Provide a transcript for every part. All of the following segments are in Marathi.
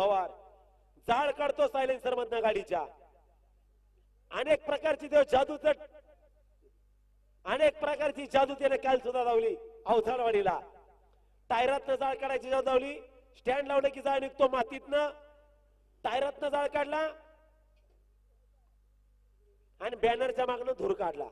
पवार जाळ काढतो सायलेन्सर मधनं गाडीच्या. अनेक प्रकारची जादू त्याने काल सुद्धा लावली अवथाडवाडीला. टायरातनं जाळ काढायची जादू लावली. स्टँड लावलं की जाळ निघतो मातीतनं. टायरातनं जाळ काढला आणि बॅनरच्या मागनं धूर काढला.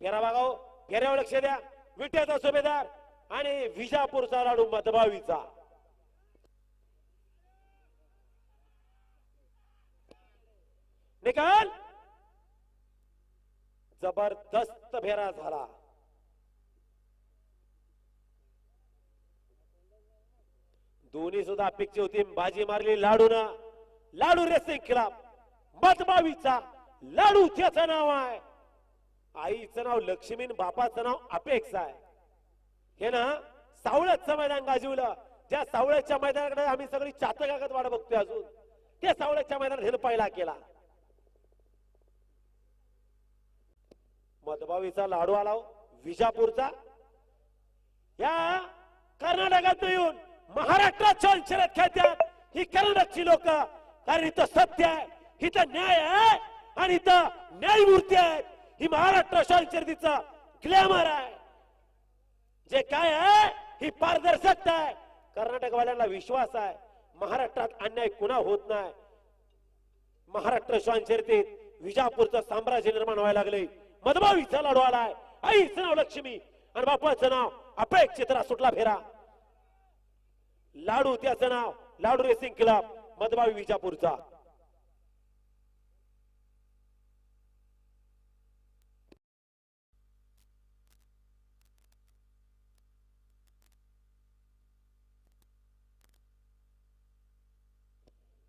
फेरा बघाव, फेऱ्यावर लक्ष द्या. विट्याचा सुभेदार आणि विजापूरचा लाडू मतबावीचा. निकाल जबरदस्त फेरा झाला. दोन्ही सुद्धा अपेक्षित होती. बाजी मारली लाडूनं. लाडू रेसिंग क्लब मतबावीचा लाडू त्याचं नाव आहे. आईचं नाव लक्ष्मी, बापाचं नाव अपेक्षा आहे. हे ना सावळ्याचं मैदान गाजवलं. ज्या सावळ्याच्या मैदानाकडे आम्ही सगळी चातकागत वाट बघतोय अजून, त्या सावळ्याच्या मैदानात हे पहिला केला. मतबावीचा लाडू आला विजापूरचा. या कर्नाटकात येऊन महाराष्ट्रात शर्यत खेळतात ही कर्नाटकची लोक. कारण इथं सत्य आहे, इथं न्याय आहे आणि इथं न्यायमूर्ती आहे. ही महाराष्ट्र शर्यतीचा ग्लॅमर आहे. जे काय आहे ही पारदर्शकता आहे. कर्नाटकवाल्यांना विश्वास आहे महाराष्ट्रात अन्याय कुणा होत नाही. महाराष्ट्र शर्यतीत विजापूरचं साम्राज्य निर्माण व्हायला लागले. मतबावीचा लाडू आलाय. आईचं नाव लक्ष्मी आणि बापाचं नाव अपेक्षित. सुटला फेरा. लाडू त्याचं नाव लाडू रेसिंग क्लब मतबावी विजापूरचा.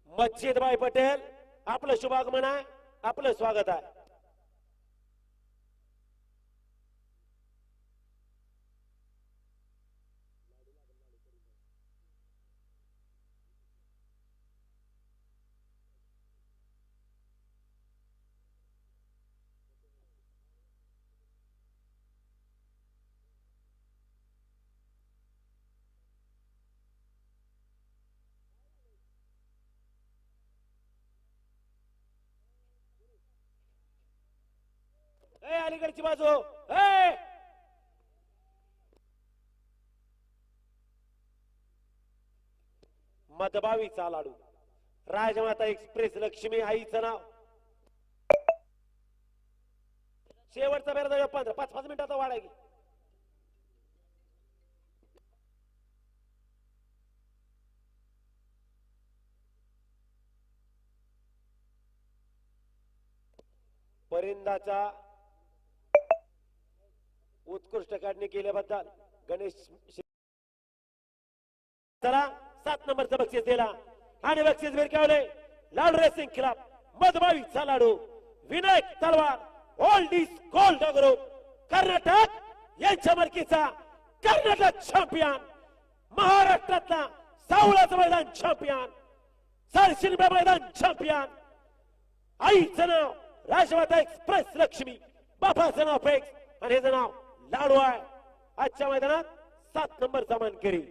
मस्जिदबाई पटेल आपलं शुभागमन आहे, आपलं स्वागत आहे. अलीकडची बाजू मतबावीचा लाडू राजमाता एक्सप्रेस लक्ष्मी आईचं नाव. शेवटचा फेरा 5-5 मिनिटाचा वाढ आहे. परिंदाचा उत्कृष्ट काढणी केल्याबद्दल गणेश चला 7 नंबरचं बक्षीस दिला आणि बक्षीस भिरकावले लाडू रेसिंग क्लब मतबावीचा लाडू विनायक तलवार old is gold group Karnataka यांच्या मालकीचा कर्नाटक चॅम्पियन. महाराष्ट्रातला सावळाचं मैदान चॅम्पियन, सरशिंबे मैदान चॅम्पियन. आईचं नाव राजमाता एक्सप्रेस लक्ष्मी, बापाचं नाव पेक्स आणि ह्याचं नाव लाडू आहे. आजच्या मैदानात 7 नंबरचा मानकरी.